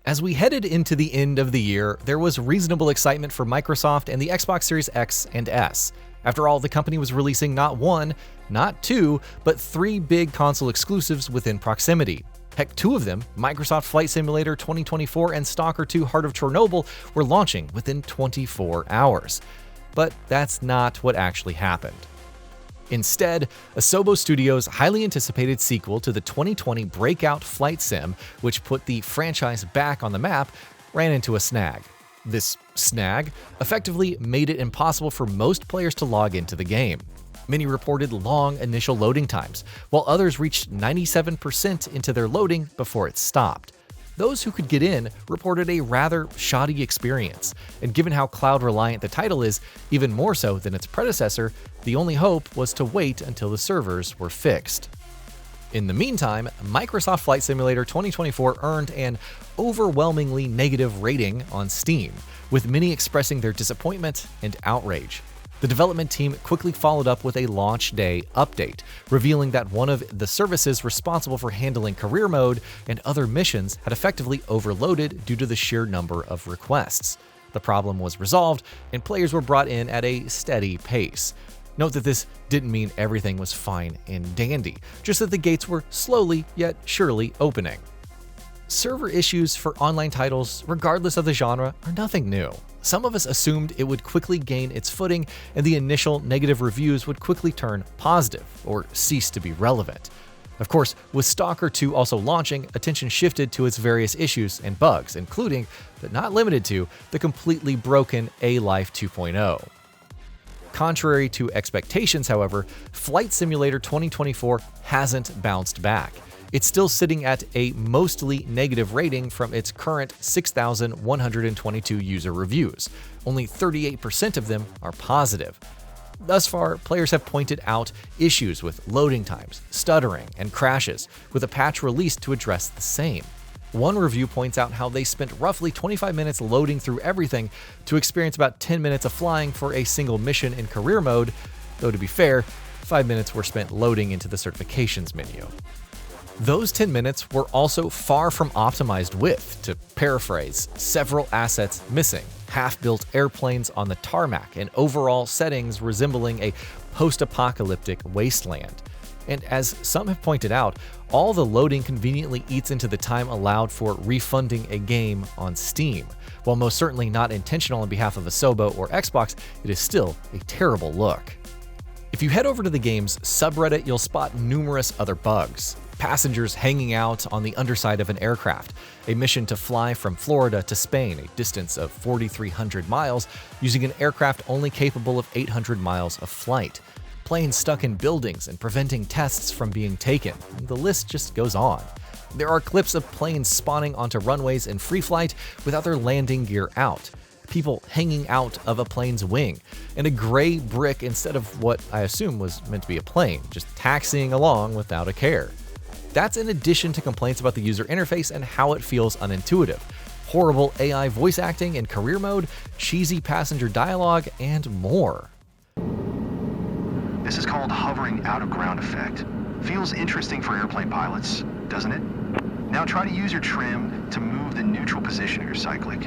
As we headed into the end of the year, there was reasonable excitement for Microsoft and the Xbox Series X and S. After all, the company was releasing not one, not two, but three big console exclusives within proximity. Heck, two of them, Microsoft Flight Simulator 2024 and Stalker 2 Heart of Chernobyl, were launching within 24 hours. But that's not what actually happened. Instead, Asobo Studio's highly anticipated sequel to the 2020 breakout flight sim, which put the franchise back on the map, ran into a snag. This snag effectively made it impossible for most players to log into the game. Many reported long initial loading times, while others reached 97% into their loading before it stopped. Those who could get in reported a rather shoddy experience, and given how cloud-reliant the title is, even more so than its predecessor, the only hope was to wait until the servers were fixed. In the meantime, Microsoft Flight Simulator 2024 earned an overwhelmingly negative rating on Steam, with many expressing their disappointment and outrage. The development team quickly followed up with a launch day update, revealing that one of the services responsible for handling career mode and other missions had effectively overloaded due to the sheer number of requests. The problem was resolved, and players were brought in at a steady pace. Note that this didn't mean everything was fine and dandy, just that the gates were slowly yet surely opening. Server issues for online titles, regardless of the genre, are nothing new. Some of us assumed it would quickly gain its footing and the initial negative reviews would quickly turn positive or cease to be relevant. Of course, with Stalker 2 also launching, attention shifted to its various issues and bugs, including, but not limited to, the completely broken A-Life 2.0. Contrary to expectations, however, Flight Simulator 2024 hasn't bounced back. It's still sitting at a mostly negative rating from its current 6,122 user reviews. Only 38% of them are positive. Thus far, players have pointed out issues with loading times, stuttering, and crashes, with a patch released to address the same. One review points out how they spent roughly 25 minutes loading through everything to experience about 10 minutes of flying for a single mission in career mode, though to be fair, 5 minutes were spent loading into the certifications menu. Those 10 minutes were also far from optimized with, to paraphrase, several assets missing, half-built airplanes on the tarmac, and overall settings resembling a post-apocalyptic wasteland. And as some have pointed out, all the loading conveniently eats into the time allowed for refunding a game on Steam. While most certainly not intentional on behalf of Asobo or Xbox, it is still a terrible look. If you head over to the game's subreddit, you'll spot numerous other bugs. Passengers hanging out on the underside of an aircraft, a mission to fly from Florida to Spain, a distance of 4,300 miles, using an aircraft only capable of 800 miles of flight, planes stuck in buildings and preventing tests from being taken. The list just goes on. There are clips of planes spawning onto runways in free flight without their landing gear out, people hanging out of a plane's wing, and a gray brick instead of what I assume was meant to be a plane, just taxiing along without a care. That's in addition to complaints about the user interface and how it feels unintuitive, horrible AI voice acting in career mode, cheesy passenger dialogue, and more. This is called hovering out of ground effect. Feels interesting for airplane pilots, doesn't it? Now try to use your trim to move the neutral position of your cyclic.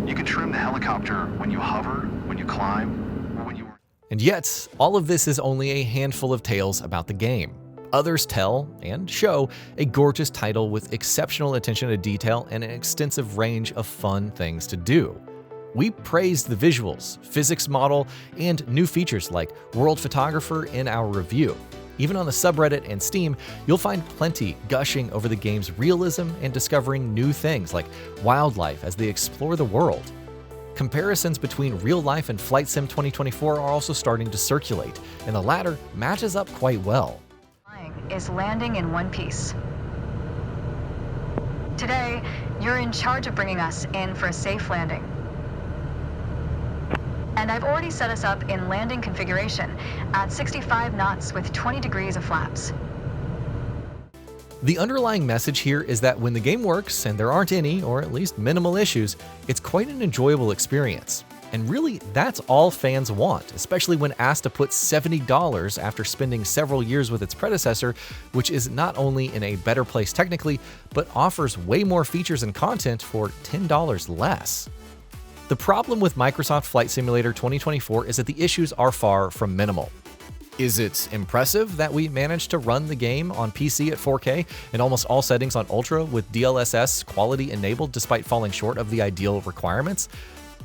You can trim the helicopter when you hover, when you climb, or when you... And yet, all of this is only a handful of tales about the game. Others tell, and show, a gorgeous title with exceptional attention to detail and an extensive range of fun things to do. We praised the visuals, physics model, and new features like World Photographer in our review. Even on the subreddit and Steam, you'll find plenty gushing over the game's realism and discovering new things like wildlife as they explore the world. Comparisons between real life and Flight Sim 2024 are also starting to circulate, and the latter matches up quite well. Is landing in one piece. Today, you're in charge of bringing us in for a safe landing. And I've already set us up in landing configuration at 65 knots with 20 degrees of flaps. The underlying message here is that when the game works, and there aren't any, or at least minimal issues, it's quite an enjoyable experience. And really, that's all fans want, especially when asked to put $70 after spending several years with its predecessor, which is not only in a better place technically, but offers way more features and content for $10 less. The problem with Microsoft Flight Simulator 2024 is that the issues are far from minimal. Is it impressive that we managed to run the game on PC at 4K and almost all settings on Ultra with DLSS quality enabled despite falling short of the ideal requirements?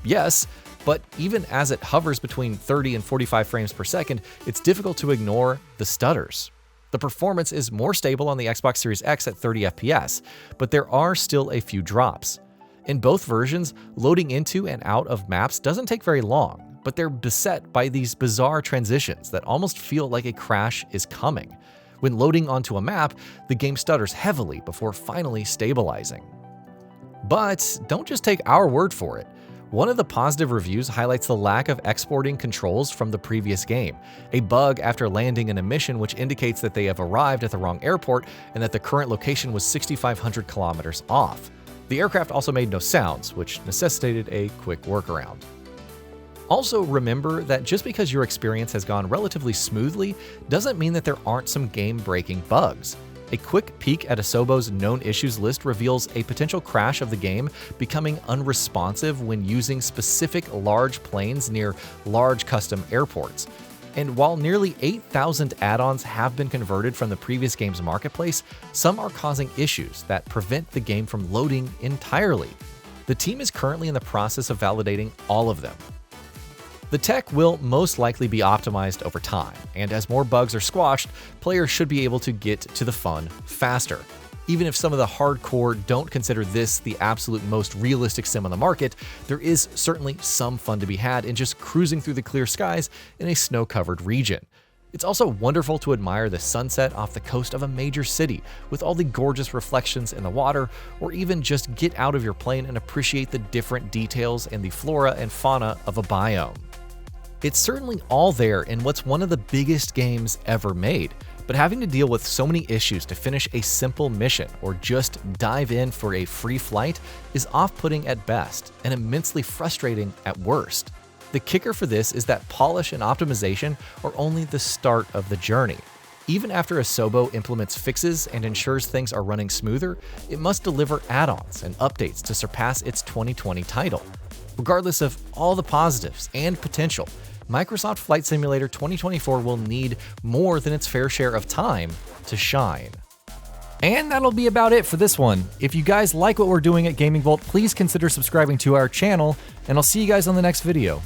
Yes, but even as it hovers between 30 and 45 frames per second, it's difficult to ignore the stutters. The performance is more stable on the Xbox Series X at 30 FPS, but there are still a few drops. In both versions, loading into and out of maps doesn't take very long, but they're beset by these bizarre transitions that almost feel like a crash is coming. When loading onto a map, the game stutters heavily before finally stabilizing. But don't just take our word for it. One of the positive reviews highlights the lack of exporting controls from the previous game, a bug after landing in a mission which indicates that they have arrived at the wrong airport and that the current location was 6,500 kilometers off. The aircraft also made no sounds, which necessitated a quick workaround. Also remember that just because your experience has gone relatively smoothly doesn't mean that there aren't some game-breaking bugs. A quick peek at Asobo's known issues list reveals a potential crash of the game becoming unresponsive when using specific large planes near large custom airports. And while nearly 8,000 add-ons have been converted from the previous game's marketplace, some are causing issues that prevent the game from loading entirely. The team is currently in the process of validating all of them. The tech will most likely be optimized over time, and as more bugs are squashed, players should be able to get to the fun faster. Even if some of the hardcore don't consider this the absolute most realistic sim on the market, there is certainly some fun to be had in just cruising through the clear skies in a snow-covered region. It's also wonderful to admire the sunset off the coast of a major city with all the gorgeous reflections in the water, or even just get out of your plane and appreciate the different details in the flora and fauna of a biome. It's certainly all there in what's one of the biggest games ever made, but having to deal with so many issues to finish a simple mission or just dive in for a free flight is off-putting at best and immensely frustrating at worst. The kicker for this is that polish and optimization are only the start of the journey. Even after Asobo implements fixes and ensures things are running smoother, it must deliver add-ons and updates to surpass its 2020 title. Regardless of all the positives and potential, Microsoft Flight Simulator 2024 will need more than its fair share of time to shine. And that'll be about it for this one. If you guys like what we're doing at GamingBolt, please consider subscribing to our channel, and I'll see you guys on the next video.